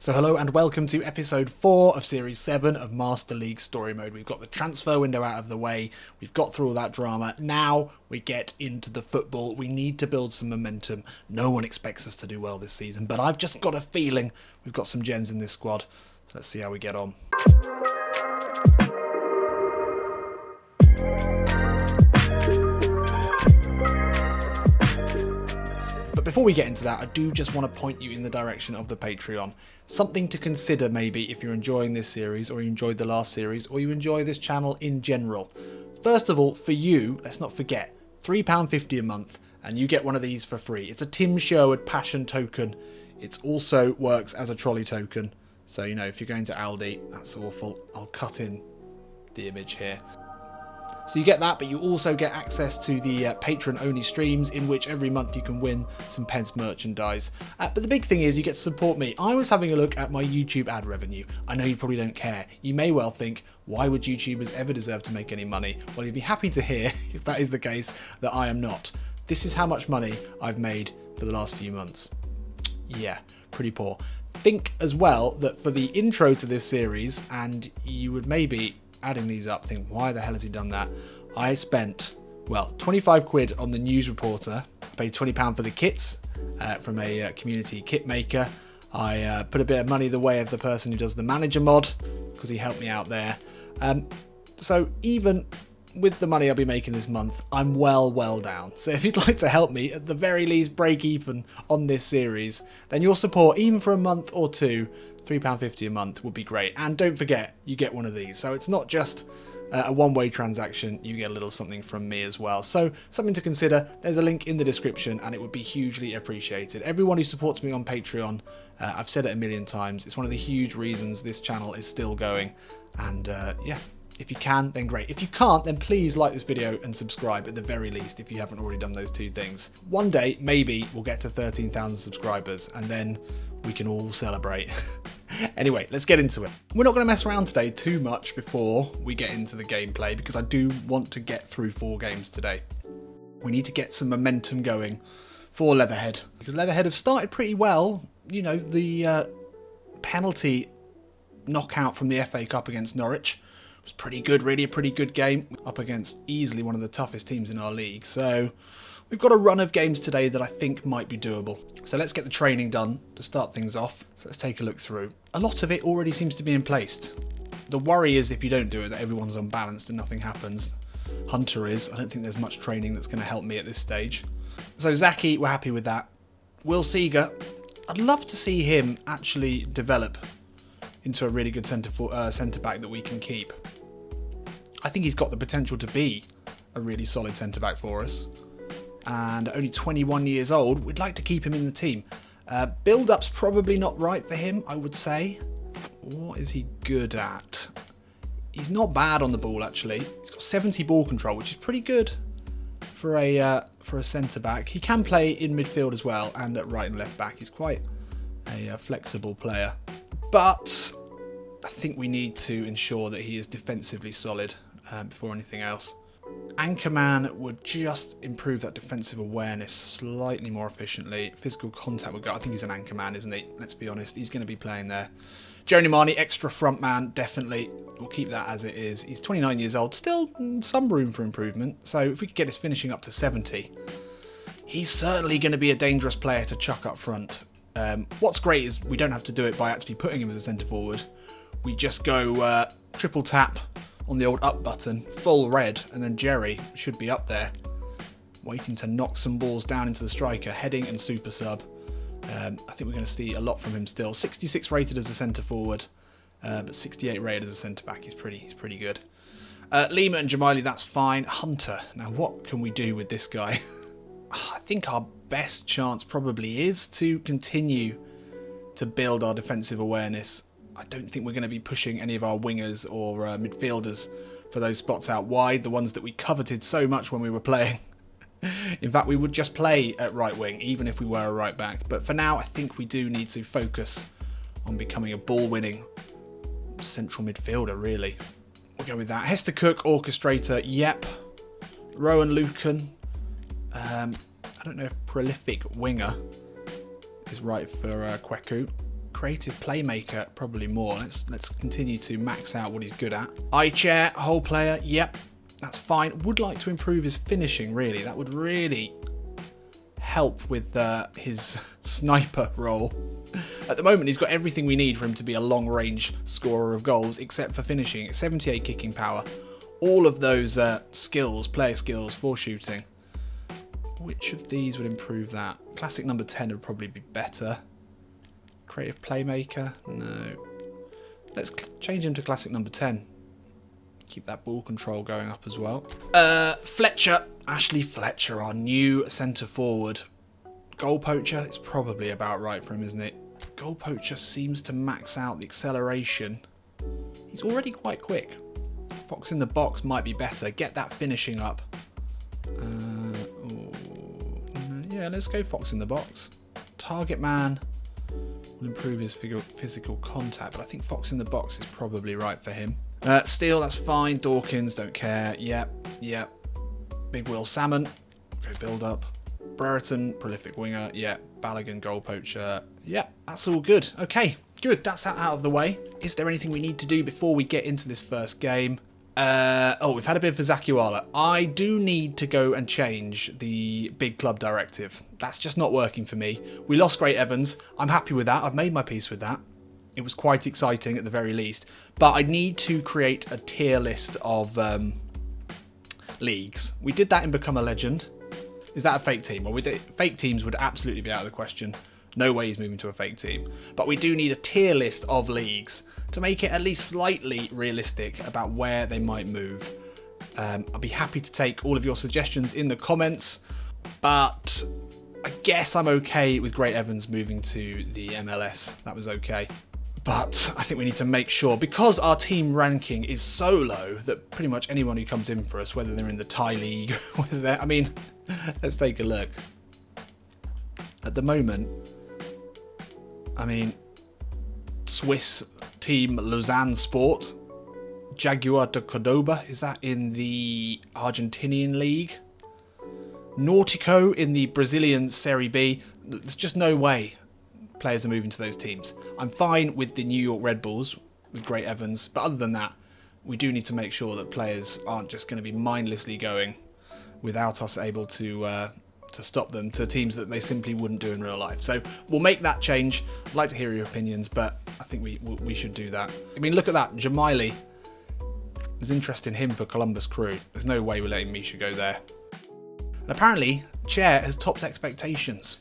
So hello and welcome to episode 4 of series 7 of Master League Story Mode. We've got the transfer window out of the way, we've got through all that drama, now we get into the football. We need to build some momentum. No one expects us to do well this season, but I've just got a feeling we've got some gems in this squad. So let's see how we get on. But before we get into that, I do just want to point you in the direction of the Patreon. Something to consider maybe if you're enjoying this series, or you enjoyed the last series, or you enjoy this channel in general. First of all, for you, let's not forget, £3.50 a month, and you get one of these for free. It's a Tim Sherwood Passion token. It also works as a trolley token. So, you know, if you're going to Aldi, that's awful. I'll cut in the image here. So you get that, but you also get access to the patron-only streams in which every month you can win some PES merchandise. But the big thing is you get to support me. I was having a look at my YouTube ad revenue. I know you probably don't care. You may well think, why would YouTubers ever deserve to make any money? Well, you'd be happy to hear, if that is the case, that I am not. This is how much money I've made for the last few months. Yeah, pretty poor. Think as well that for the intro to this series, and you would maybe, adding these up, think, why the hell has he done that? I spent, well, 25 quid on the news reporter. I paid £20 for the kits from a community kit maker. I put a bit of money the way of the person who does the manager mod, because he helped me out there. So even with the money I'll be making this month, I'm well down. So if you'd like to help me, at the very least break even on this series, then your support, even for a month or two, £3.50 a month would be great. And don't forget, you get one of these. So it's not just a one-way transaction, you get a little something from me as well. So something to consider. There's a link in the description and it would be hugely appreciated. Everyone who supports me on Patreon, I've said it a million times, it's one of the huge reasons this channel is still going. And yeah, if you can, then great. If you can't, then please like this video and subscribe at the very least if you haven't already done those two things. One day, maybe we'll get to 13,000 subscribers and then we can all celebrate. Anyway, let's get into it. We're not going to mess around today too much before we get into the gameplay, because I do want to get through 4 games today. We need to get some momentum going for Leatherhead, because Leatherhead have started pretty well. You know, the penalty knockout from the FA Cup against Norwich was pretty good, really a pretty good game, up against easily one of the toughest teams in our league. So we've got a run of games today that I think might be doable. So let's get the training done to start things off. So let's take a look through. A lot of it already seems to be in place. The worry is if you don't do it, that everyone's unbalanced and nothing happens. Hunter is. I don't think there's much training that's going to help me at this stage. So Zaki, we're happy with that. Will Seeger, I'd love to see him actually develop into a really good centre-back that we can keep. I think he's got the potential to be a really solid centre-back for us. And only 21 years old, we'd like to keep him in the team. Build-up's probably not right for him, I would say. What is he good at? He's not bad on the ball, actually. He's got 70 ball control, which is pretty good for a centre-back. He can play in midfield as well, and at right and left back. He's quite a flexible player. But I think we need to ensure that he is defensively solid before anything else. Anchorman would just improve that defensive awareness slightly more efficiently. Physical contact would go. I think he's an anchorman, isn't he? Let's be honest. He's going to be playing there. Joni Marnie, extra front man, definitely. We'll keep that as it is. He's 29 years old. Still some room for improvement. So if we could get his finishing up to 70, he's certainly going to be a dangerous player to chuck up front. What's great is we don't have to do it by actually putting him as a centre forward. We just go triple tap on the old up button, full red, and then Jerry should be up there, waiting to knock some balls down into the striker, heading and super sub. I think we're going to see a lot from him still. 66 rated as a centre forward, but 68 rated as a centre back. He's pretty good. Lima and Jamili, that's fine. Hunter, now what can we do with this guy? I think our best chance probably is to continue to build our defensive awareness. I don't think we're going to be pushing any of our wingers or midfielders for those spots out wide, the ones that we coveted so much when we were playing. In fact, we would just play at right wing, even if we were a right back. But for now, I think we do need to focus on becoming a ball-winning central midfielder, really. We'll go with that. Hester Cook, orchestrator, yep. Rowan Lucan. I don't know if prolific winger is right for Kweku. creative playmaker, probably more. Let's continue to max out what he's good at. Eye chair, whole player, yep, that's fine. Would like to improve his finishing, really. That would really help with his sniper role. At the moment, he's got everything we need for him to be a long-range scorer of goals, except for finishing. 78 kicking power. All of those skills, player skills for shooting. Which of these would improve that? Classic number 10 would probably be better. Creative playmaker? No. Let's change him to classic number 10. Keep that ball control going up as well. Fletcher. Ashley Fletcher, our new centre forward. Goal poacher, it's probably about right for him, isn't it? Goal poacher seems to max out the acceleration. He's already quite quick. Fox in the box might be better. Get that finishing up. Yeah, let's go Fox in the box. Target man will improve his physical contact, but I think Fox in the box is probably right for him. Steele, that's fine. Dawkins, don't care. Yep. Big Will Salmon, go build up. Brereton, prolific winger. Yeah. Balogun, goal poacher. Yeah, that's all good. Okay, good. That's out of the way. Is there anything we need to do before we get into this first game? We've had a bid for Zakiwala. I do need to go and change the big club directive. That's just not working for me. We lost Great Evans. I'm happy with that. I've made my peace with that. It was quite exciting at the very least. But I need to create a tier list of leagues. We did that in Become a Legend. Is that a fake team? Well, fake teams would absolutely be out of the question. No way he's moving to a fake team. But we do need a tier list of leagues to make it at least slightly realistic about where they might move. I'll be happy to take all of your suggestions in the comments, but I guess I'm okay with Great Evans moving to the MLS. That was okay. But I think we need to make sure, because our team ranking is so low, that pretty much anyone who comes in for us, whether they're in the Thai League, whether they're... I mean, let's take a look. At the moment, I mean, Swiss team Lausanne Sport, Jaguar de Cordoba, is that in the Argentinian league? Nautico in the Brazilian Serie B. There's just no way players are moving to those teams. I'm fine with the New York Red Bulls, with Great Evans, but other than that, we do need to make sure that players aren't just going to be mindlessly going without us able to stop them to teams that they simply wouldn't do in real life. So we'll make that change. I'd like to hear your opinions, but I think we should do that. I mean, look at that. Jamaili. There's interest in him for Columbus Crew. There's no way we're letting Misha go there. And apparently, Chair has topped expectations.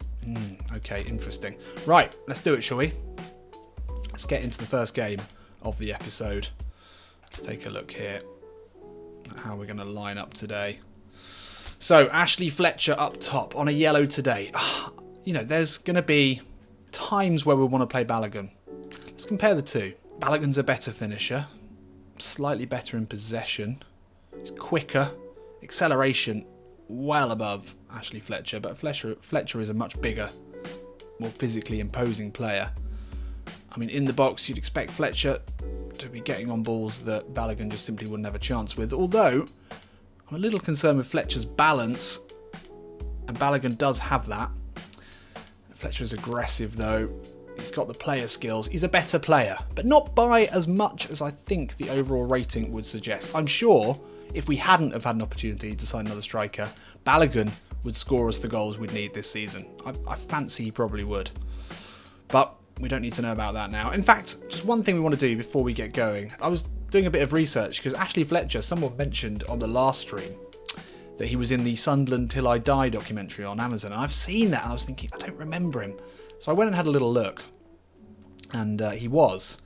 Okay, interesting. Right, let's do it, shall we? Let's get into the first game of the episode. Let's take a look here at how we're going to line up today. So, Ashley Fletcher up top on a yellow today. You know, there's going to be times where we want to play Balogun. Let's compare the two. Balogun's a better finisher. Slightly better in possession. He's quicker. Acceleration well above Ashley Fletcher. But Fletcher is a much bigger, more physically imposing player. I mean, in the box, you'd expect Fletcher to be getting on balls that Balogun just simply wouldn't have a chance with. Although, I'm a little concerned with Fletcher's balance, and Balogun does have that. Fletcher is aggressive though. He's got the player skills. He's a better player, but not by as much as I think the overall rating would suggest. I'm sure if we hadn't have had an opportunity to sign another striker, Balogun would score us the goals we'd need this season. I fancy he probably would. But we don't need to know about that now. In fact, just one thing we want to do before we get going. I was doing a bit of research because Ashley Fletcher, someone mentioned on the last stream that he was in the Sunderland Till I Die documentary on Amazon. And I've seen that and I was thinking, I don't remember him. So I went and had a little look. And he was.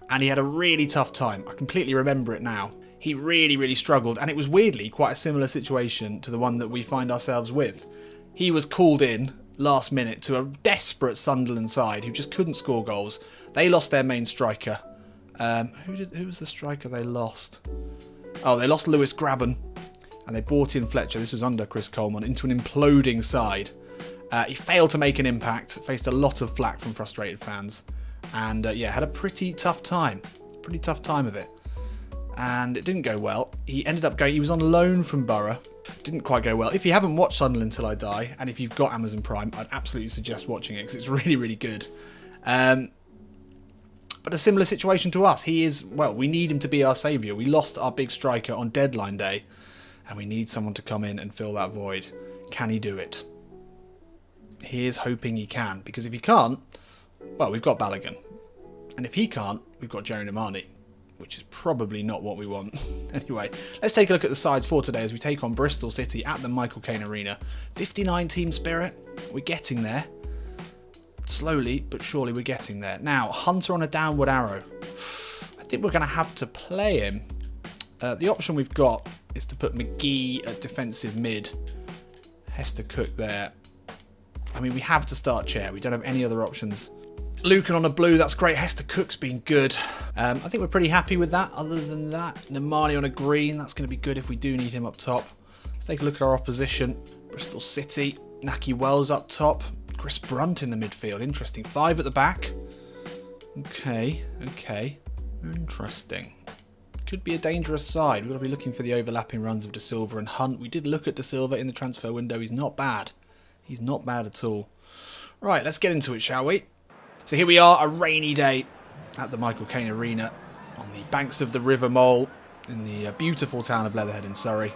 And he had a really tough time. I completely remember it now. He really, really struggled. And it was weirdly quite a similar situation to the one that we find ourselves with. He was called in last minute to a desperate Sunderland side who just couldn't score goals. They lost their main striker. Who was the striker they lost? Oh, they lost Lewis Graben. And they brought in Fletcher. This was under Chris Coleman, into an imploding side. He failed to make an impact. Faced a lot of flack from frustrated fans. And had a pretty tough time. Pretty tough time of it. And it didn't go well. He ended up going... He was on loan from Borough. Didn't quite go well. If you haven't watched Sunderland Till I Die, and if you've got Amazon Prime, I'd absolutely suggest watching it because it's really, really good. but a similar situation to us. He is, well, we need him to be our saviour. We lost our big striker on deadline day, and we need someone to come in and fill that void. Can he do it? Here's hoping he can, because if he can't, well, we've got Balogun. And if he can't, we've got Jerry Nemani, which is probably not what we want. Anyway, let's take a look at the sides for today as we take on Bristol City at the Michael Caine Arena. 59 team spirit. We're getting there. Slowly, but surely we're getting there. Now, Hunter on a downward arrow. I think we're going to have to play him. The option we've got is to put McGee at defensive mid. Hester Cook there. I mean, we have to start Chair. We don't have any other options. Lucan on a blue, that's great. Hester Cook's been good. I think we're pretty happy with that. Other than that, Nemani on a green, that's going to be good if we do need him up top. Let's take a look at our opposition. Bristol City, Naki Wells up top. Chris Brunt in the midfield, interesting. 5 at the back. Okay. Interesting. Could be a dangerous side. We've got to be looking for the overlapping runs of De Silva and Hunt. We did look at De Silva in the transfer window. He's not bad. He's not bad at all. Right, let's get into it, shall we? So here we are, a rainy day at the Michael Caine Arena on the banks of the River Mole in the beautiful town of Leatherhead in Surrey.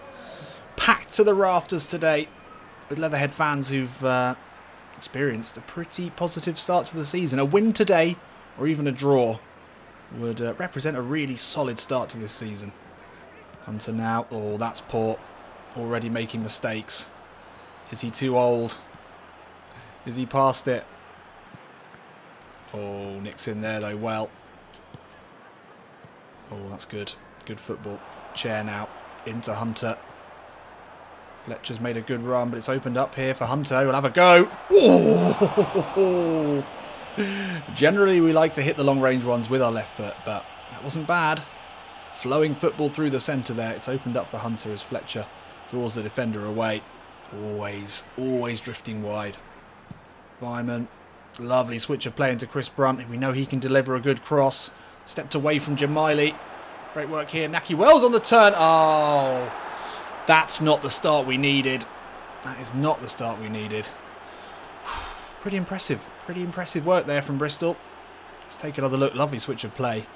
Packed to the rafters today with Leatherhead fans who've experienced a pretty positive start to the season. A win today, or even a draw, would represent a really solid start to this season. Hunter now, oh that's poor, already making mistakes. Is he too old? Is he past it? Oh, Nick's in there though, well. Oh, that's good. Good football. Chair now, into Hunter. Fletcher's made a good run, but it's opened up here for Hunter. We'll have a go. Oh! Generally, we like to hit the long-range ones with our left foot, but that wasn't bad. Flowing football through the centre there. It's opened up for Hunter as Fletcher draws the defender away. Always drifting wide. Vyman. Lovely switch of play into Chris Brunt. We know he can deliver a good cross. Stepped away from Jamaili. Great work here. Naki Wells on the turn. Oh, that's not the start we needed. That is not the start we needed. Pretty impressive. Pretty impressive work there from Bristol. Let's take another look. Lovely switch of play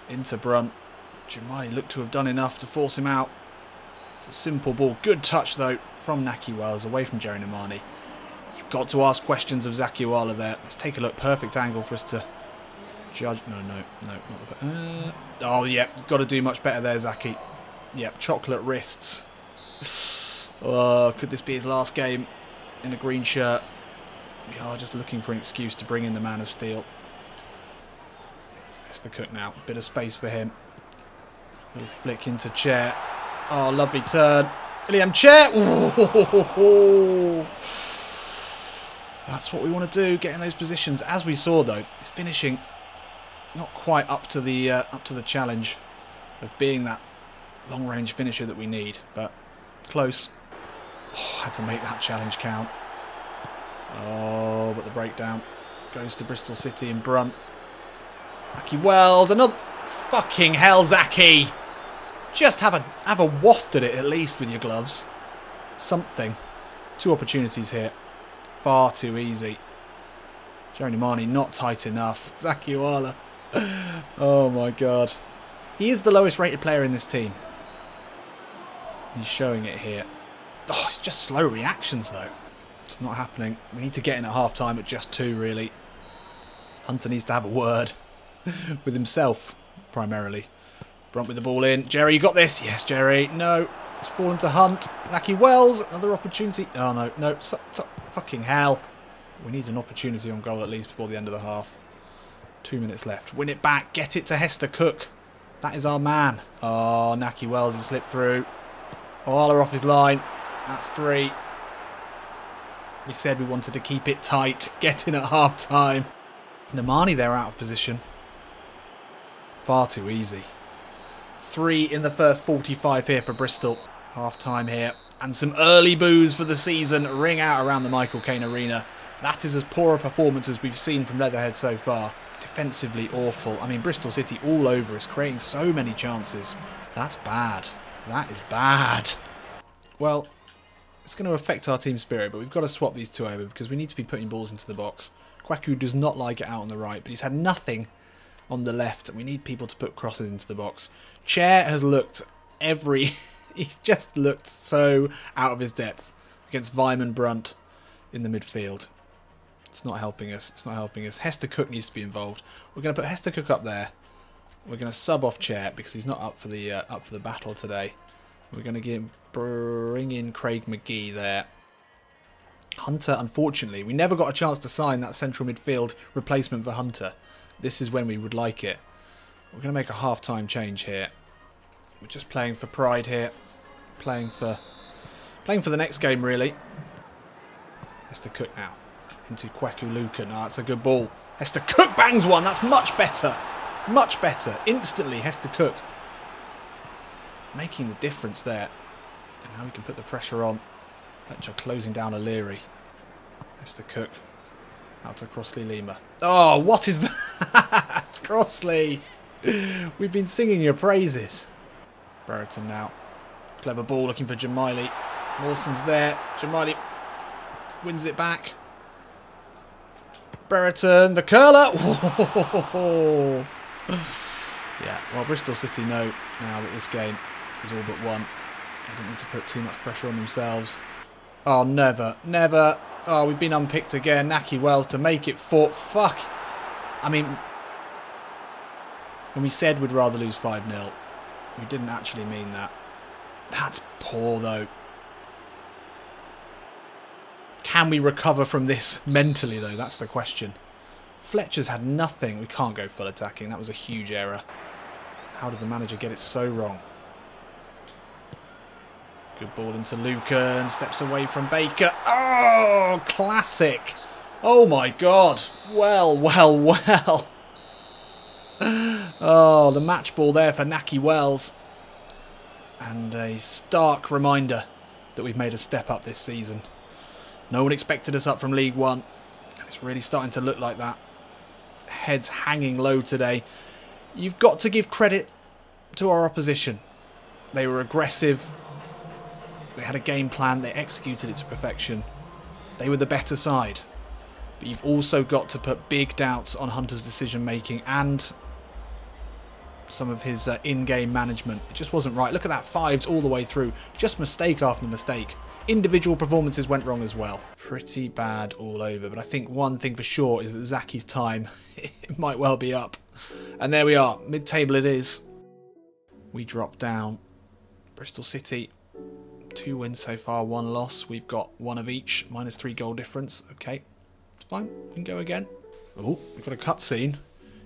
into Brunt. Jamaili looked to have done enough to force him out. It's a simple ball. Good touch, though, from Naki Wells away from Jerry Nemani. Got to ask questions of Zakiwala there. Let's take a look. Perfect angle for us to judge. No, not the... oh, yeah. Got to do much better there, Zaki. Yep, chocolate wrists. Oh, could this be his last game in a green shirt? We are just looking for an excuse to bring in the Man of Steel. Hester Cook now. Bit of space for him. Little flick into Chair. Oh, lovely turn. William Chair. Ooh. That's what we want to do, get in those positions. As we saw, though, his finishing not quite up to the challenge of being that long-range finisher that we need, but close. Oh, had to make that challenge count. Oh, but the breakdown goes to Bristol City and Brunt. Zaki Wells, another fucking hell, Zaki! Just have a waft at it at least with your gloves. Something. 2 opportunities here. Far too easy. Jerry Nemani not tight enough. Zakiwala. Oh my god. He is the lowest rated player in this team. He's showing it here. Oh, it's just slow reactions though. It's not happening. We need to get in at half time at just 2 really. Hunter needs to have a word with himself primarily. Brunt with the ball in. Jerry, you got this? Yes, Jerry. No. It's fallen to Hunt. Naki Wells. Another opportunity. Oh no. Fucking hell. We need an opportunity on goal at least before the end of the half. 2 minutes left. Win it back. Get it to Hester Cook. That is our man. Oh, Naki Wells has slipped through. Oala off his line. That's 3. We said we wanted to keep it tight. Get in at half time. Nemani there out of position. Far too easy. 3 in the first 45 here for Bristol. Half time here. And some early boos for the season ring out around the Michael Caine Arena. That is as poor a performance as we've seen from Leatherhead so far. Defensively awful. I mean, Bristol City all over us, creating so many chances. That's bad. That is bad. Well, it's going to affect our team spirit, but we've got to swap these 2 over because we need to be putting balls into the box. Kwaku does not like it out on the right, but he's had nothing on the left. We need people to put crosses into the box. Chair has looked he's just looked so out of his depth against Vyman Brunt in the midfield. It's not helping us. It's not helping us. Hester Cook needs to be involved. We're going to put Hester Cook up there. We're going to sub off Chair because he's not up for the battle today. We're going to bring in Craig McGee there. Hunter, unfortunately, we never got a chance to sign that central midfield replacement for Hunter. This is when we would like it. We're going to make a half-time change here. We're just playing for pride here. Playing for the next game, really. Hester Cook now. Into Kweku Lucan. Oh, that's a good ball. Hester Cook bangs one. That's much better. Much better. Instantly, Hester Cook. Making the difference there. And now we can put the pressure on. Fletcher closing down O'Leary. Hester Cook. Out to Crossley Lima. Oh, what is that? Crossley. We've been singing your praises. Brereton now. Clever ball looking for Jamiley. Mawson's there. Jamiley wins it back. Brereton, the curler. Yeah, well, Bristol City know now that this game is all but won. They don't need to put too much pressure on themselves. Oh, never, never. Oh, we've been unpicked again. Naki Wells to make it 4. Fuck. I mean, when we said we'd rather lose 5-0, we didn't actually mean that. That's poor, though. Can we recover from this mentally, though? That's the question. Fletcher's had nothing. We can't go full attacking. That was a huge error. How did the manager get it so wrong? Good ball into Lucan. Steps away from Baker. Oh, classic. Oh, my God. Well, well, well. Oh, the match ball there for Naki Wells. And a stark reminder that we've made a step up this season. No one expected us up from League One. And it's really starting to look like that. Heads hanging low today. You've got to give credit to our opposition. They were aggressive. They had a game plan. They executed it to perfection. They were the better side. But you've also got to put big doubts on Hunter's decision making and some of his in-game management. It just wasn't right. Look at that, 5s all the way through. Just mistake after mistake. Individual performances went wrong as well. Pretty bad all over. But I think one thing for sure is that Zaki's time it might well be up. And there we are. Mid-table it is. We drop down. Bristol City, 2 wins so far, 1 loss. We've got 1 of each. -3 goal difference. Okay, it's fine. We can go again. Oh, we've got a cutscene.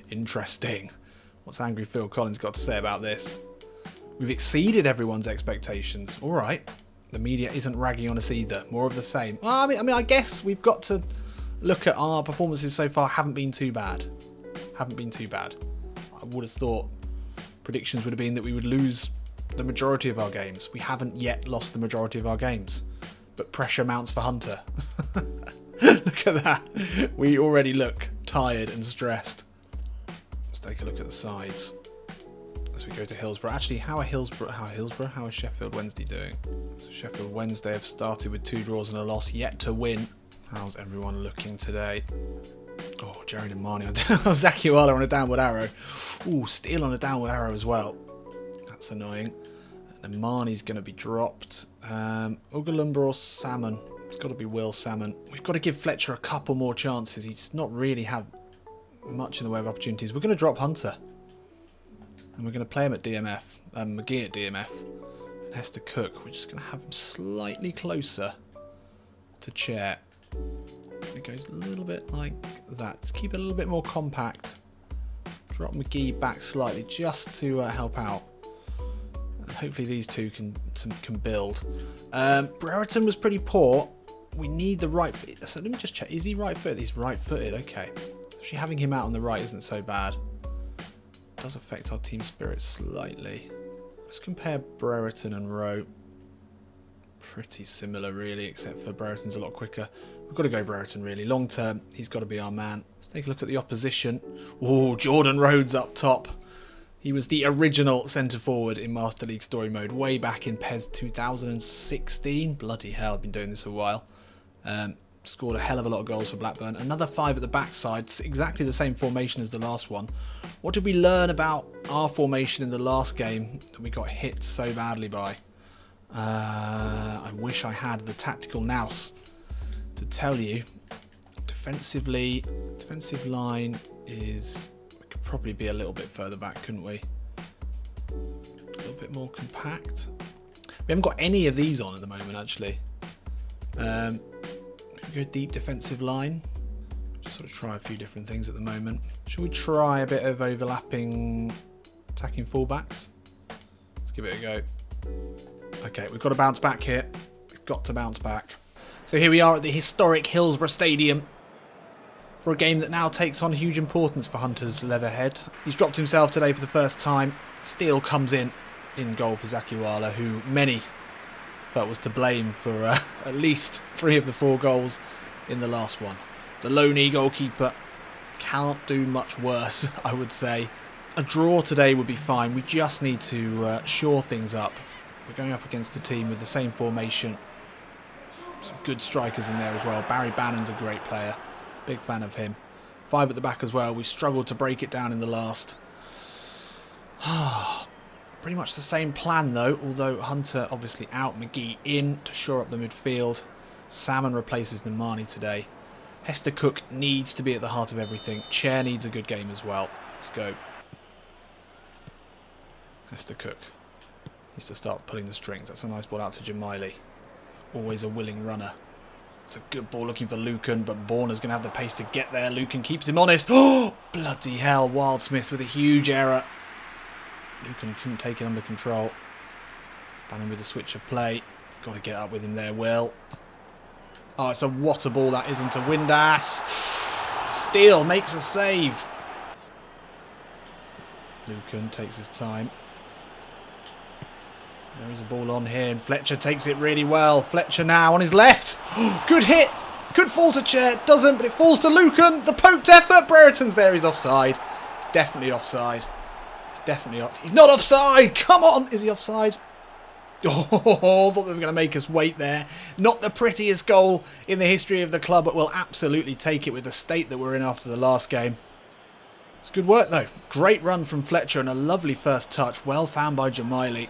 Interesting. What's angry Phil Collins got to say about this? We've exceeded everyone's expectations. All right. The media isn't ragging on us either. More of the same. Well, I mean, I guess we've got to look at our performances so far. Haven't been too bad. Haven't been too bad. I would have thought predictions would have been that we would lose the majority of our games. We haven't yet lost the majority of our games. But pressure mounts for Hunter. Look at that. We already look tired and stressed. Let's take a look at the sides as we go to Hillsborough. Actually, how is Sheffield Wednesday doing? So Sheffield Wednesday have started with 2 draws and a loss, yet to win. How's everyone looking today? Oh, Jared and Marnie. Zakiwala on a downward arrow. Ooh, Steele on a downward arrow as well. That's annoying. And then Marnie's going to be dropped. Ugalumba or Salmon? It's got to be Will Salmon. We've got to give Fletcher a couple more chances. He's not really had much in the way of opportunities. We're going to drop Hunter. And we're going to play him at DMF. McGee at DMF. And Hester Cook. We're just going to have him slightly closer to Chair. It goes a little bit like that. Just keep it a little bit more compact. Drop McGee back slightly just to help out. And hopefully these two can build. Brereton was pretty poor. We need the right foot. So let me just check. Is he right footed? He's right footed. Okay. Actually having him out on the right isn't so bad. It does affect our team spirit slightly. Let's compare Brereton and Rowe. Pretty similar really, except for Brereton's a lot quicker. We've got to go Brereton really. Long term, he's got to be our man. Let's take a look at the opposition. Oh, Jordan Rhodes up top. He was the original centre forward in Master League Story Mode way back in PES 2016. Bloody hell, I've been doing this a while. Scored a hell of a lot of goals for Blackburn. Another 5 at the backside. Exactly the same formation as the last one. What did we learn about our formation in the last game that we got hit so badly by? I wish I had the tactical nous to tell you. Defensively, defensive line is... We could probably be a little bit further back, couldn't we? A little bit more compact. We haven't got any of these on at the moment, actually. Go deep defensive line. Just sort of try a few different things at the moment. Should we try a bit of overlapping attacking fullbacks? Let's give it a go. Okay, we've got to bounce back here. We've got to bounce back. So here we are at the historic Hillsborough Stadium for a game that now takes on huge importance for Hunter's Leatherhead. He's dropped himself today for the first time. Steele comes in goal for Zakiwala, who many felt was to blame for at least 3 of the 4 goals in the last one. The loney goalkeeper can't do much worse, I would say. A draw today would be fine. We just need to shore things up. We're going up against a team with the same formation. Some good strikers in there as well. Barry Bannon's a great player. Big fan of him. 5 at the back as well. We struggled to break it down in the last. Pretty much the same plan though, although Hunter obviously out, McGee in to shore up the midfield. Salmon replaces Nemani today. Hester Cook needs to be at the heart of everything. Chair needs a good game as well. Let's go. Hester Cook needs to start pulling the strings. That's a nice ball out to Jamaili. Always a willing runner. It's a good ball looking for Lucan, but Borner's going to have the pace to get there. Lucan keeps him honest. Oh, bloody hell. Wildsmith with a huge error. Lucan couldn't take it under control. Bannon with the switch of play. Got to get up with him there, Will. Oh, it's what a ball that is into Windass. Steele makes a save. Lucan takes his time. There is a ball on here, and Fletcher takes it really well. Fletcher now on his left. Good hit. Could fall to Chair. Doesn't, but it falls to Lucan. The poked effort. Brereton's there. He's offside. He's definitely offside. Definitely off. He's not offside. Come on. Is he offside? Oh, I thought they were going to make us wait there. Not the prettiest goal in the history of the club, but we'll absolutely take it with the state that we're in after the last game. It's good work though. Great run from Fletcher and a lovely first touch. Well found by Jamaili.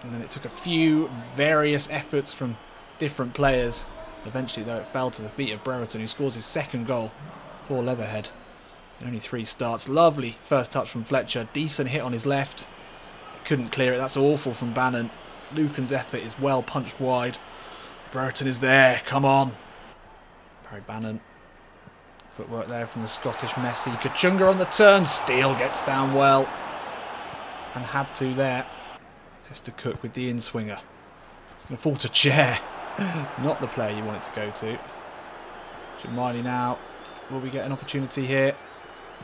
And then it took a few various efforts from different players. Eventually though it fell to the feet of Brereton, who scores his 2nd goal for Leatherhead. Only 3 starts. Lovely first touch from Fletcher. Decent hit on his left. Couldn't clear it. That's awful from Bannon. Lucan's effort is well punched wide. Brereton is there. Come on. Barry Bannon. Footwork there from the Scottish Messi. Kachunga on the turn. Steele gets down well. And had to there. Hester Cook with the in-swinger. It's going to fall to Chair. Not the player you want it to go to. Jamaili now. Will we get an opportunity here?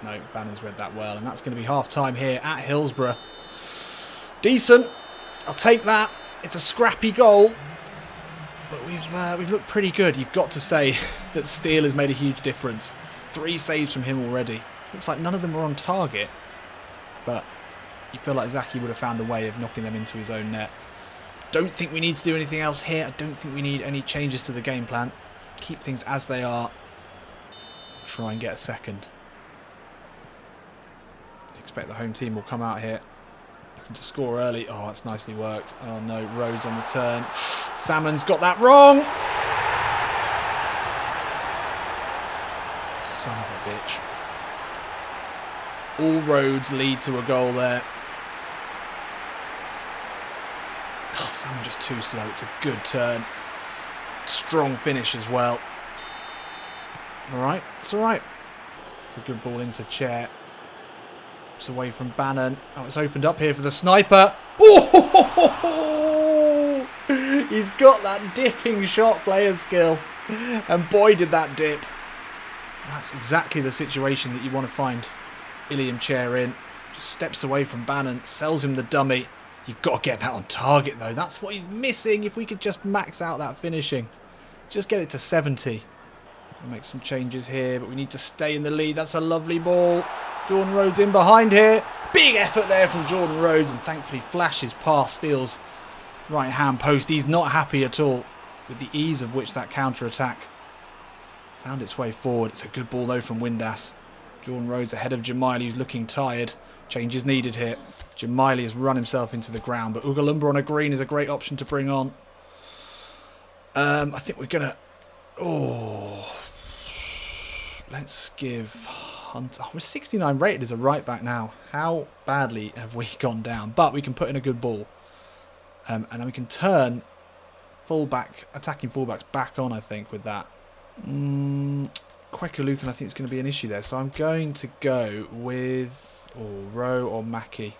No, Bannon's read that well, and that's going to be half-time here at Hillsborough. Decent. I'll take that. It's a scrappy goal, but we've looked pretty good. You've got to say that Steele has made a huge difference. 3 saves from him already. Looks like none of them were on target, but you feel like Zaki would have found a way of knocking them into his own net. Don't think we need to do anything else here. I don't think we need any changes to the game plan. Keep things as they are. Try and get a second. Expect the home team will come out here looking to score early. Oh, it's nicely worked. Oh no, Rhodes on the turn. Salmon's got that wrong. Son of a bitch. All roads lead to a goal there. Oh, Salmon just too slow. It's a good turn. Strong finish as well. Alright, it's alright. It's a good ball into Chair. It's away from Bannon. Oh, it's opened up here for the sniper. Oh! He's got that dipping shot player skill. And boy, did that dip. That's exactly the situation that you want to find Iliam Chair in. Just steps away from Bannon, sells him the dummy. You've got to get that on target, though. That's what he's missing. If we could just max out that finishing. Just get it to 70. We'll make some changes here, but we need to stay in the lead. That's a lovely ball. Jordan Rhodes in behind here. Big effort there from Jordan Rhodes, and thankfully flashes past Steele's right-hand post. He's not happy at all with the ease of which that counter-attack found its way forward. It's a good ball, though, from Windass. Jordan Rhodes ahead of Jamili, who's looking tired. Change is needed here. Jamili has run himself into the ground, but Ugalumba on a green is a great option to bring on. I think we're going to... Oh... Let's give Hunter... We're 69 rated as a right back now. How badly have we gone down? But we can put in a good ball. And then we can turn attacking fullbacks back on, I think, with that. Kwekalukan, I think, is going to be an issue there. So I'm going to go with Rowe or Mackie.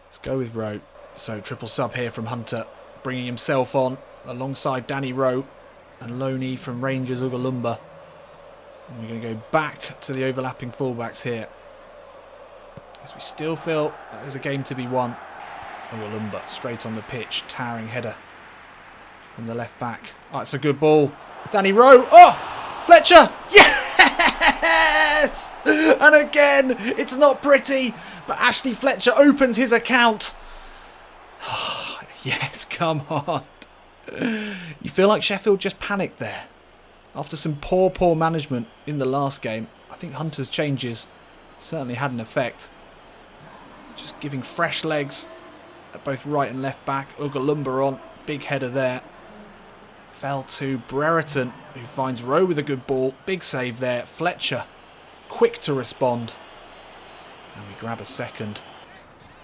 Let's go with Rowe. So triple sub here from Hunter, bringing himself on alongside Danny Rowe and Loney from Rangers Ugalumba. And we're going to go back to the overlapping fullbacks here, as we still feel that there's a game to be won. Ugalumba straight on the pitch, towering header from the left back. Oh, it's a good ball. Danny Rowe. Oh, Fletcher. Yes! And again, it's not pretty, but Ashley Fletcher opens his account. Yes, come on. You feel like Sheffield just panicked there. After some poor management in the last game, I think Hunter's changes certainly had an effect. Just giving fresh legs at both right and left back. Ugalumba on, big header there. Fell to Brereton, who finds Rowe with a good ball. Big save there. Fletcher, quick to respond. And we grab a second.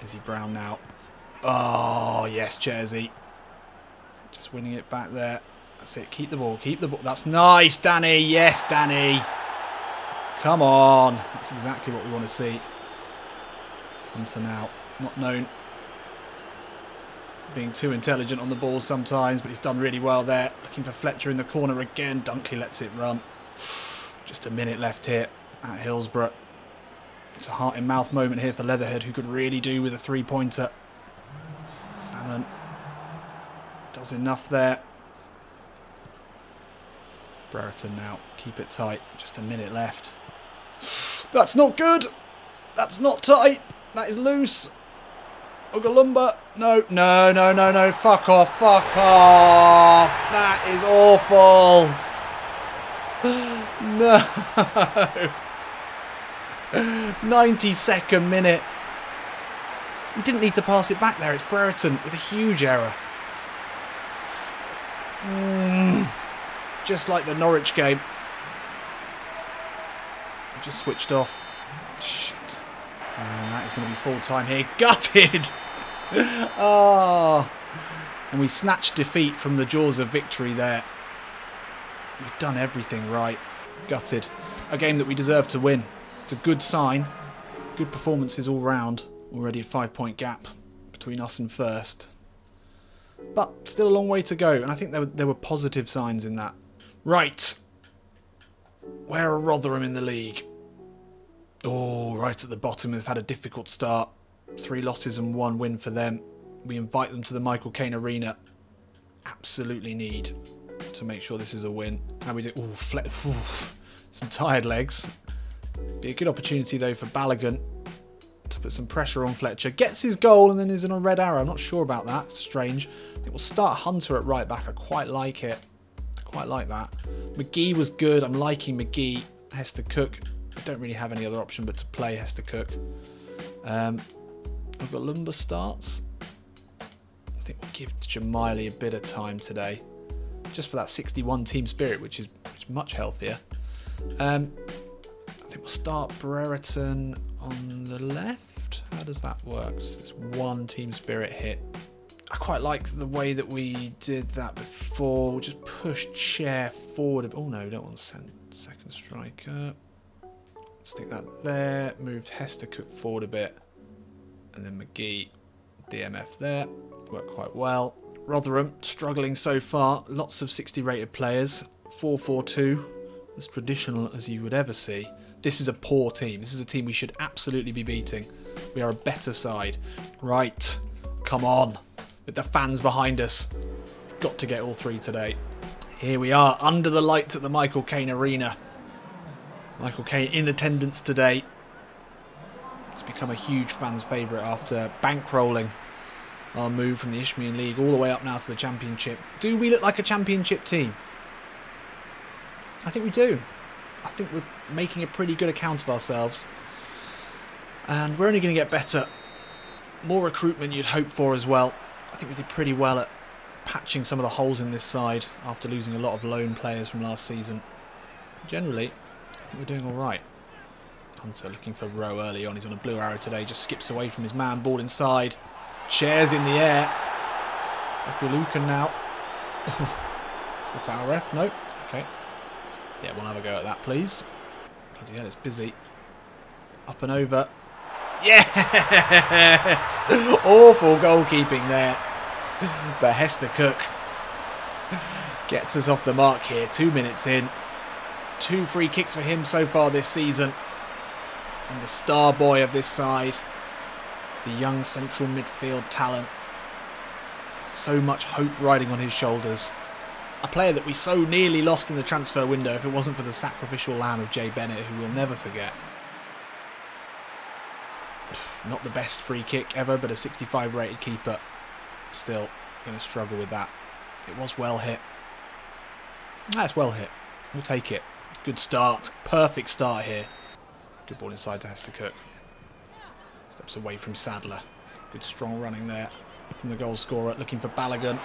Izzy Brown now. Oh, yes, Jersey. Just winning it back there. That's it. Keep the ball. Keep the ball. That's nice, Danny. Yes, Danny. Come on. That's exactly what we want to see. Hunter now. Not known being too intelligent on the ball sometimes, but he's done really well there. Looking for Fletcher in the corner again. Dunkley lets it run. Just a minute left here at Hillsborough. It's a heart-in-mouth moment here for Leatherhead, who could really do with a three-pointer. Salmon does enough there. Brereton now. Keep it tight. Just a minute left. That's not good. That's not tight. That is loose. Ugalumba. No. Fuck off. Fuck off. That is awful. No. 92nd minute. We didn't need to pass it back there. It's Brereton with a huge error. Just like the Norwich game. I just switched off. Shit. And that is going to be full time here. Gutted! Oh. And we snatched defeat from the jaws of victory there. We've done everything right. Gutted. A game that we deserve to win. It's a good sign. Good performances all round. Already a 5-point gap between us and first. But still a long way to go. And I think there were positive signs in that. Right. Where are Rotherham in the league? Oh, right at the bottom. They've had a difficult start. 3 losses and 1 win for them. We invite them to the Michael Caine Arena. Absolutely need to make sure this is a win. How we do? Ooh, some tired legs. Be a good opportunity though for Balogun to put some pressure on Fletcher. Gets his goal and then is in a red arrow. I'm not sure about that. It's strange. I think we'll start Hunter at right back. I quite like it. I quite like that. McGee was good. I'm liking McGee. Hester Cook. I don't really have any other option but to play Hester Cook. We've got Lumber starts. I think we'll give Jamili a bit of time today. Just for that 61 team spirit, which is much healthier. I think we'll start Brereton on the left. How does that work? So it's 1 team spirit hit. I quite like the way that we did that before. We'll just push Chair forward. Oh no, we don't want to send second striker. Stick that there. Moved Hester Cook forward a bit. And then McGee, DMF there. Worked quite well. Rotherham struggling so far. Lots of 60 rated players. 4-4-2. As traditional as you would ever see. This is a poor team. This is a team we should absolutely be beating. We are a better side. Right. Come on. With the fans behind us. Got to get all 3 today. Here we are. Under the lights at the Michael Caine Arena. Michael Caine in attendance today. It's become a huge fan's favourite after bankrolling our move from the Isthmian League all the way up now to the Championship. Do we look like a Championship team? I think we do. I think we're making a pretty good account of ourselves. And we're only going to get better. More recruitment you'd hope for as well. I think we did pretty well at patching some of the holes in this side after losing a lot of loan players from last season. Generally, I think we're doing alright. Hunter looking for Rowe early on. He's on a blue arrow today. Just skips away from his man. Ball inside. Chairs in the air. Lucan now. Is the foul ref? No. Okay. Yeah, we'll have a go at that, please. Bloody hell, it's busy. Up and over. Yes! Awful goalkeeping there. But Hester Cook gets us off the mark here. 2 minutes in. 2 free kicks for him so far this season. And the star boy of this side. The young central midfield talent. So much hope riding on his shoulders. A player that we so nearly lost in the transfer window if it wasn't for the sacrificial lamb of Jay Bennett, who we'll never forget. Not the best free kick ever, but a 65 rated keeper. Still going to struggle with that. It was well hit. That's well hit. We'll take it. Good start. Perfect start here. Good ball inside to Hester Cook. Steps away from Sadler. Good strong running there from the goal scorer, looking for Balogun.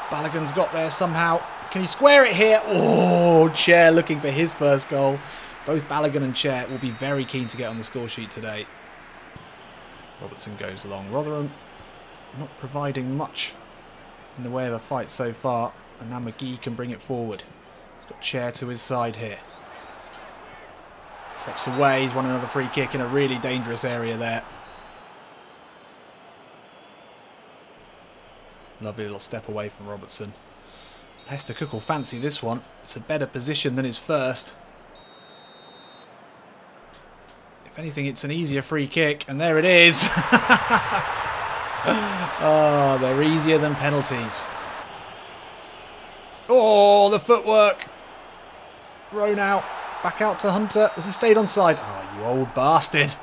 Balogun's got there somehow. Can he square it here? Oh, Chair looking for his first goal. Both Balogun and Chair will be very keen to get on the score sheet today. Robertson goes long. Rotherham not providing much in the way of a fight so far. And now McGee can bring it forward. He's got Chair to his side here. Steps away. He's won another free kick in a really dangerous area there. Lovely little step away from Robertson. Hester Cook will fancy this one. It's a better position than his first. If anything, it's an easier free kick. And there it is. Oh, they're easier than penalties. Oh, the footwork. Rowe now. Back out to Hunter. Has he stayed onside? Oh, you old bastard.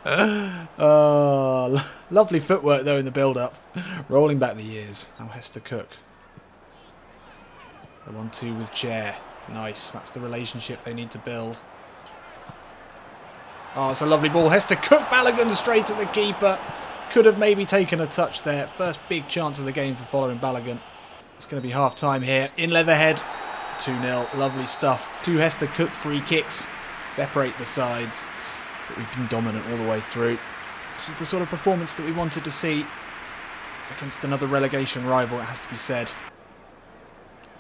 Oh, lovely footwork though in the build-up. Rolling back the years. Now Hester Cook. The 1-2 with Chair. Nice. That's the relationship they need to build. Oh, it's a lovely ball. Hester Cook, Balogun straight at the keeper. Could have maybe taken a touch there. First big chance of the game for following Balogun. It's going to be half-time here in Leatherhead. 2-0. Lovely stuff. 2 Hester Cook free kicks. Separate the sides. But we've been dominant all the way through. This is the sort of performance that we wanted to see against another relegation rival, it has to be said.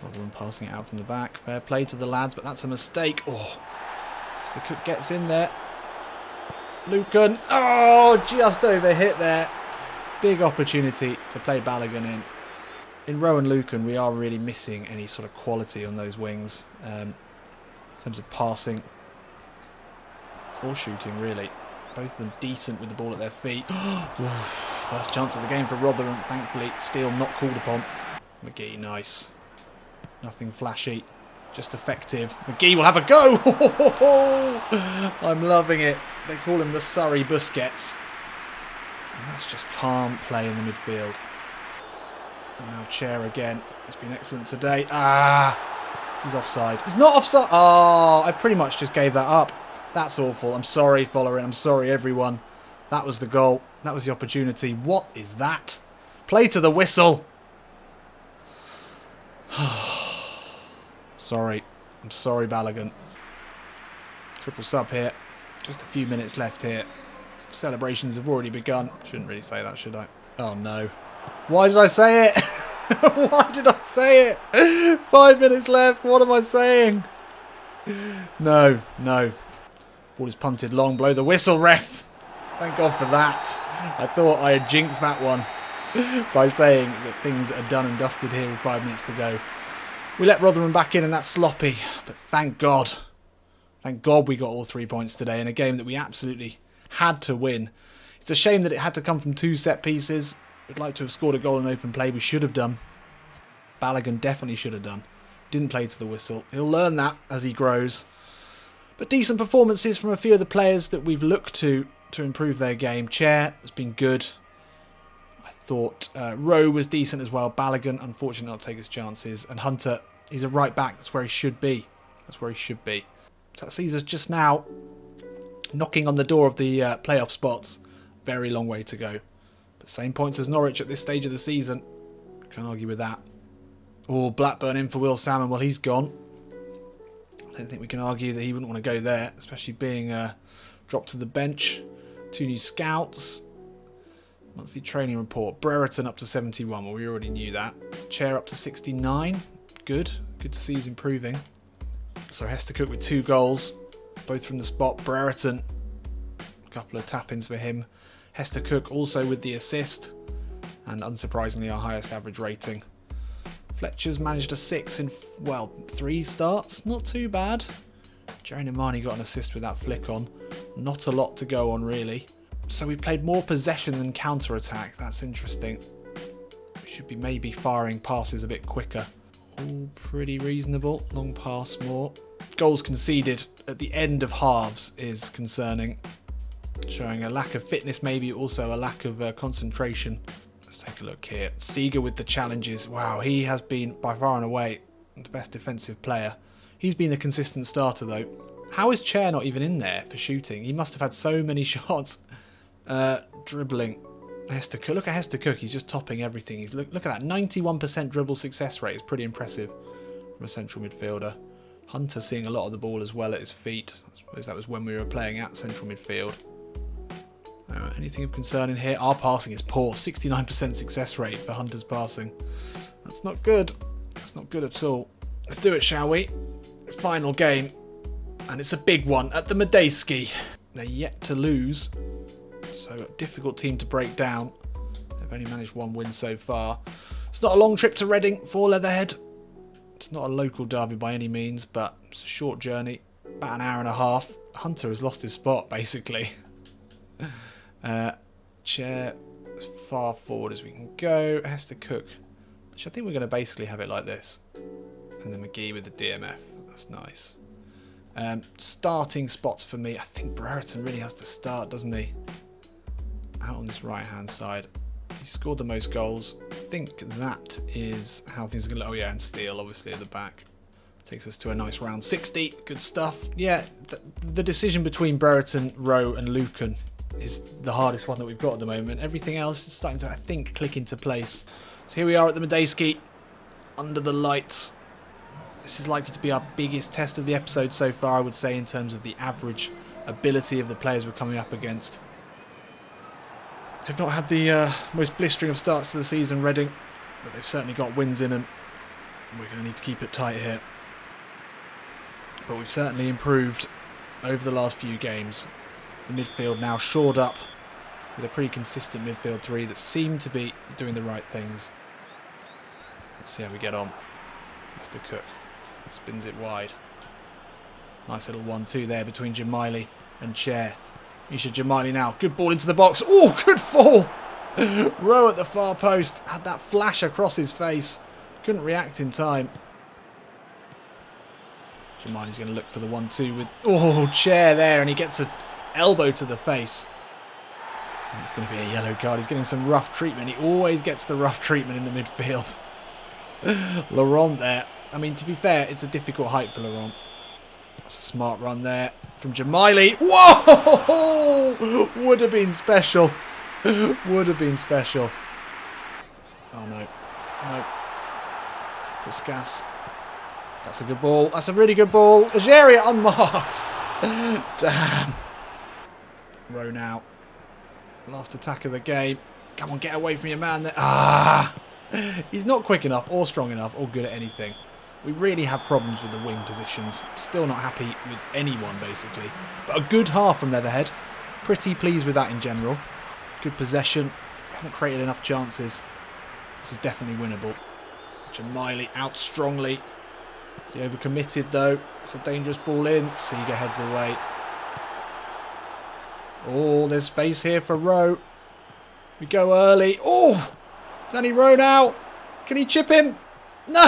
Rather than passing it out from the back. Fair play to the lads, but that's a mistake. Oh, Mr. Cook gets in there. Lucan. Oh, just over hit there. Big opportunity to play Balogun in. In Rowe and Lucan, we are really missing any sort of quality on those wings. In terms of passing. Or shooting, really. Both of them decent with the ball at their feet. First chance of the game for Rotherham, thankfully. Steele not called upon. McGee, nice. Nothing flashy, just effective. McGee will have a go! I'm loving it. They call him the Surrey Busquets. And that's just calm play in the midfield. And now Chair again. He's been excellent today. Ah! He's offside. He's not offside! Oh, I pretty much just gave that up. That's awful. I'm sorry, following. I'm sorry, everyone. That was the goal. That was the opportunity. What is that? Play to the whistle. Sorry. I'm sorry, Balogun. Triple sub here. Just a few minutes left here. Celebrations have already begun. Shouldn't really say that, should I? Oh, no. Why did I say it? Why did I say it? 5 minutes left. What am I saying? No, no. Ball is punted long. Blow the whistle, ref. Thank God for that. I thought I had jinxed that one by saying that things are done and dusted here with 5 minutes to go. We let Rotherham back in and that's sloppy. But thank God. Thank God we got all 3 points today in a game that we absolutely had to win. It's a shame that it had to come from 2 set pieces. We'd like to have scored a goal in open play. We should have done. Balogun definitely should have done. Didn't play to the whistle. He'll learn that as he grows. But decent performances from a few of the players that we've looked to improve their game. Chair has been good. I thought Rowe was decent as well. Balogun, unfortunately, not take his chances. And Hunter, he's a right back. That's where he should be. That's where he should be. So that sees us just now knocking on the door of the playoff spots. Very long way to go. But same points as Norwich at this stage of the season. Can't argue with that. Oh, Blackburn in for Will Salmon. Well, he's gone. I don't think we can argue that he wouldn't want to go there, especially being dropped to the bench. 2 new scouts. Monthly training report. Brereton up to 71. Well, we already knew that. Chair up to 69. Good. Good to see he's improving. So Hester Cook with 2 goals. Both from the spot. Brereton. A couple of tap-ins for him. Hester Cook also with the assist. And unsurprisingly, our highest average rating. Fletcher's managed a 6 in, well, 3 starts. Not too bad. Jerry Namani got an assist with that flick on. Not a lot to go on, really. So we played more possession than counter-attack. That's interesting. We should be maybe firing passes a bit quicker. All pretty reasonable. Long pass more. Goals conceded at the end of halves is concerning. Showing a lack of fitness, maybe also a lack of concentration. Let's take a look here. Seeger with the challenges. Wow, he has been by far and away the best defensive player. He's been the consistent starter though. How is Chair not even in there for shooting? He must have had so many shots. Dribbling. Hester Cook. Look at Hester Cook. He's just topping everything. He's look at that. 91% dribble success rate is pretty impressive from a central midfielder. Hunter seeing a lot of the ball as well at his feet. I suppose that was when we were playing at central midfield. Anything of concern in here? Our passing is poor. 69% success rate for Hunter's passing. That's not good. That's not good at all. Let's do it, shall we? Final game. And it's a big one at the Madejski. They're yet to lose. So a difficult team to break down. They've only managed 1 win so far. It's not a long trip to Reading for Leatherhead. It's not a local derby by any means, but it's a short journey. About an hour and a half. Hunter has lost his spot, basically. Chair as far forward as we can go. Hester Cook. Which I think we're going to basically have it like this. And then McGee with the DMF. That's nice. Starting spots for me. I think Brereton really has to start, doesn't he? Out on this right-hand side. He scored the most goals. I think that is how things are going to look. Oh yeah, and Steele obviously at the back. Takes us to a nice round 60. Good stuff. Yeah, the decision between Brereton, Rowe and Lucan is the hardest one that we've got at the moment. Everything else is starting to, I think, click into place. So here we are at the Madejski, under the lights. This is likely to be our biggest test of the episode so far, I would say, in terms of the average ability of the players we're coming up against. They've not had the most blistering of starts to the season, Reading, but they've certainly got wins in them. We're going to need to keep it tight here. But we've certainly improved over the last few games. The midfield now shored up with a pretty consistent midfield 3 that seem to be doing the right things. Let's see how we get on. Mr. Cook spins it wide. Nice little 1-2 there between Jamili and Chair. Misha Jamili now. Good ball into the box. Oh, good fall! Rowe at the far post. Had that flash across his face. Couldn't react in time. Jamili's going to look for the 1-2 with... Oh, Chair there, and he gets an elbow to the face. And it's going to be a yellow card. He's getting some rough treatment. He always gets the rough treatment in the midfield. Laurent there. I mean, to be fair, it's a difficult height for Laurent. That's a smart run there from Jamili. Whoa! Would have been special. Would have been special. Oh, no. No. Puskas. That's a good ball. That's a really good ball. Ageria unmarked. Damn. Rowe now. Last attack of the game. Come on, get away from your man there. Ah! He's not quick enough or strong enough or good at anything. We really have problems with the wing positions. Still not happy with anyone, basically. But a good half from Leatherhead. Pretty pleased with that in general. Good possession. Haven't created enough chances. This is definitely winnable. Jamili out strongly. Is he overcommitted, though? It's a dangerous ball in. Seeger heads away. Oh, there's space here for Rowe. We go early. Oh! Danny Rowe now. Can he chip him? No!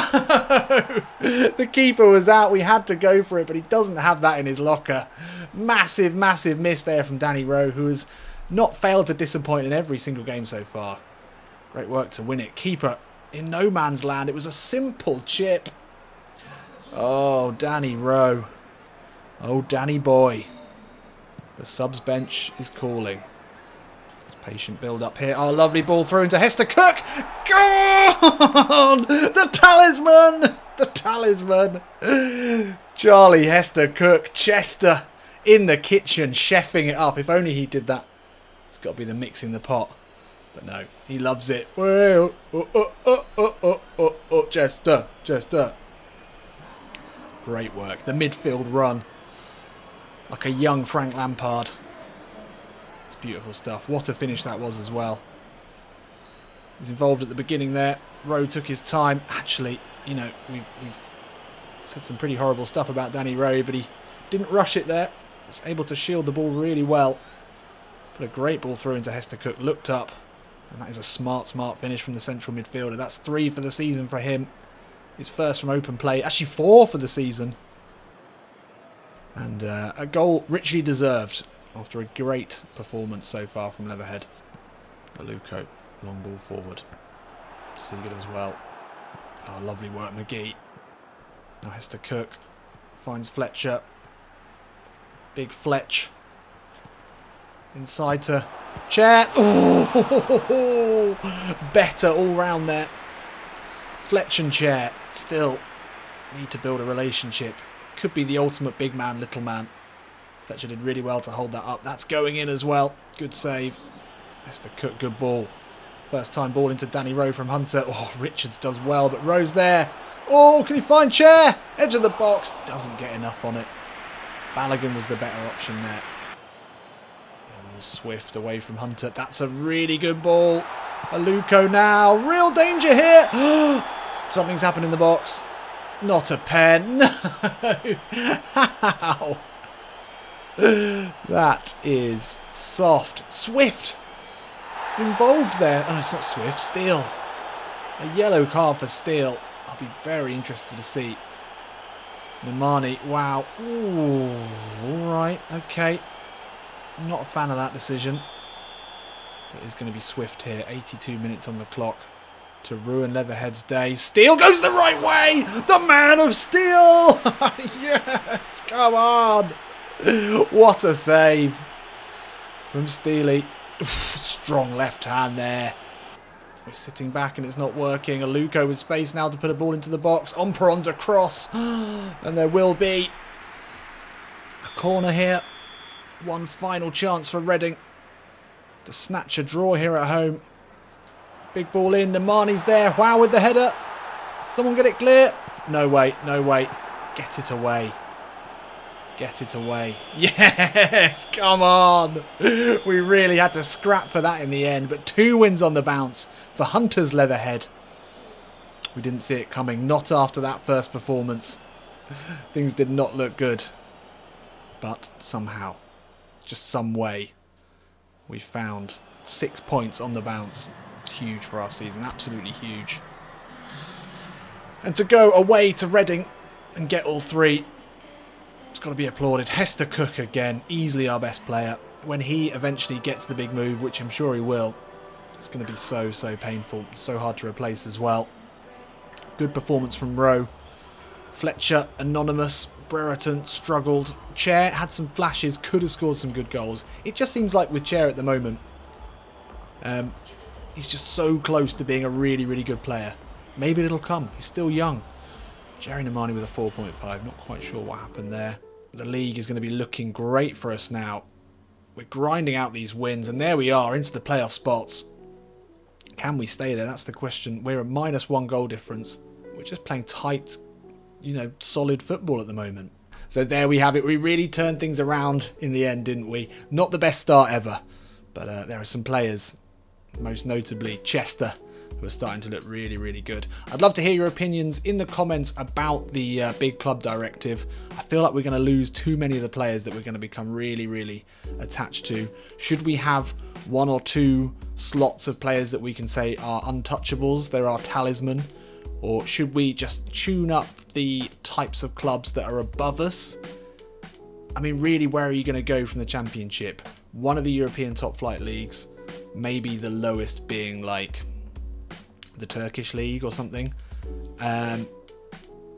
The keeper was out. We had to go for it, but he doesn't have that in his locker. Massive, massive miss there from Danny Rowe, who has not failed to disappoint in every single game so far. Great work to win it. Keeper in no man's land. It was a simple chip. Oh, Danny Rowe. Oh, Danny boy. The subs bench is calling. It's patient build up here. Oh, lovely ball through into Hester Cook. Go on! The talisman! The talisman. Charlie Hester Cook. Chester in the kitchen, chefing it up. If only he did that. It's got to be the mix in the pot. But no, he loves it. Chester, Chester. Great work. The midfield run. Like a young Frank Lampard. It's beautiful stuff. What a finish that was as well. He's involved at the beginning there. Rowe took his time. Actually, you know, we've said some pretty horrible stuff about Danny Rowe, but he didn't rush it there. He was able to shield the ball really well. Put a great ball through into Hester Cook. Looked up. And that is a smart finish from the central midfielder. That's 3 for the season for him. His first from open play. Actually 4 for the season. And a goal richly deserved after a great performance so far from Leatherhead. Aluko, long ball forward. Seagull as well. Oh, lovely work, McGee. Now Hester Cook finds Fletcher. Big Fletch. Inside to Chair. Oh, better all round there. Fletch and Chair still need to build a relationship. Could be the ultimate big man, little man. Fletcher did really well to hold that up. That's going in as well. Good save. Hester Cook, good ball. First time ball into Danny Rowe from Hunter. Oh, Richards does well, but Rowe's there. Oh, can he find Chair? Edge of the box. Doesn't get enough on it. Balogun was the better option there. Oh, Swift away from Hunter. That's a really good ball. Aluko now. Real danger here. Something's happened in the box. Not a pen. No. How? That is soft. Swift involved there. Oh, it's not Swift. Steele. A yellow card for Steele. I'll be very interested to see. Nemani. Wow. Ooh. All right. Okay. Not a fan of that decision. But it's going to be Swift here. 82 minutes on the clock to ruin Leatherhead's day. Steele goes the right way. The man of steel. Yes. Come on. What a save from Steely. Strong left hand there. We're sitting back and it's not working. Aluko with space now to put a ball into the box. Omperon's across. And there will be a corner here. One final chance for Reading to snatch a draw here at home. Big ball in. Nemani's there. Wow with the header. Someone get it clear. No way. No way. Get it away. Get it away. Yes. Come on. We really had to scrap for that in the end. But 2 wins on the bounce for Hunter's Leatherhead. We didn't see it coming. Not after that first performance. Things did not look good. But somehow, just some way, we found 6 points on the bounce. Huge for our season. Absolutely huge. And to go away to Reading and get all 3, it's got to be applauded. Hester Cook again, easily our best player. When he eventually gets the big move, which I'm sure he will, it's going to be so painful. So hard to replace as well. Good performance from Rowe. Fletcher, anonymous. Brereton struggled. Chair had some flashes, could have scored some good goals. It just seems like with Chair at the moment, he's just so close to being a really good player. Maybe it'll come. He's still young. Jerry Nemani with a 4.5. Not quite sure what happened there. The league is going to be looking great for us now. We're grinding out these wins, and there we are, into the playoff spots. Can we stay there? That's the question. We're a -1 goal difference. We're just playing tight, solid football at the moment. So there we have it. We really turned things around in the end, didn't we? Not the best start ever, but there are some players, most notably Chester, who are starting to look really good. I'd love to hear your opinions in the comments about the big club directive. I feel like we're going to lose too many of the players that we're going to become really attached to. Should we have 1 or 2 slots of players that we can say are untouchables, they're our talisman? Or should we just tune up the types of clubs that are above us? I mean, really, where are you going to go from the Championship? One of the European top flight leagues, maybe the lowest being like the Turkish league or something.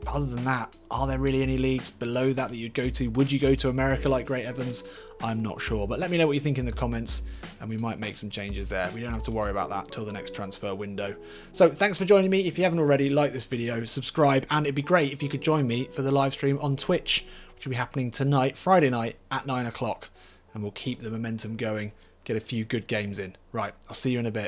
other than that, are there really any leagues below that you'd go to? Would you go to America like Great Evans? I'm not sure, but let me know what you think in the comments, and we might make some changes there. We don't have to worry about that till the next transfer window. So thanks for joining me. If you haven't already, like this video, subscribe, and it'd be great if you could join me for the live stream on Twitch, which will be happening tonight, Friday night at 9 o'clock, and we'll keep the momentum going, get a few good games in. Right, I'll see you in a bit.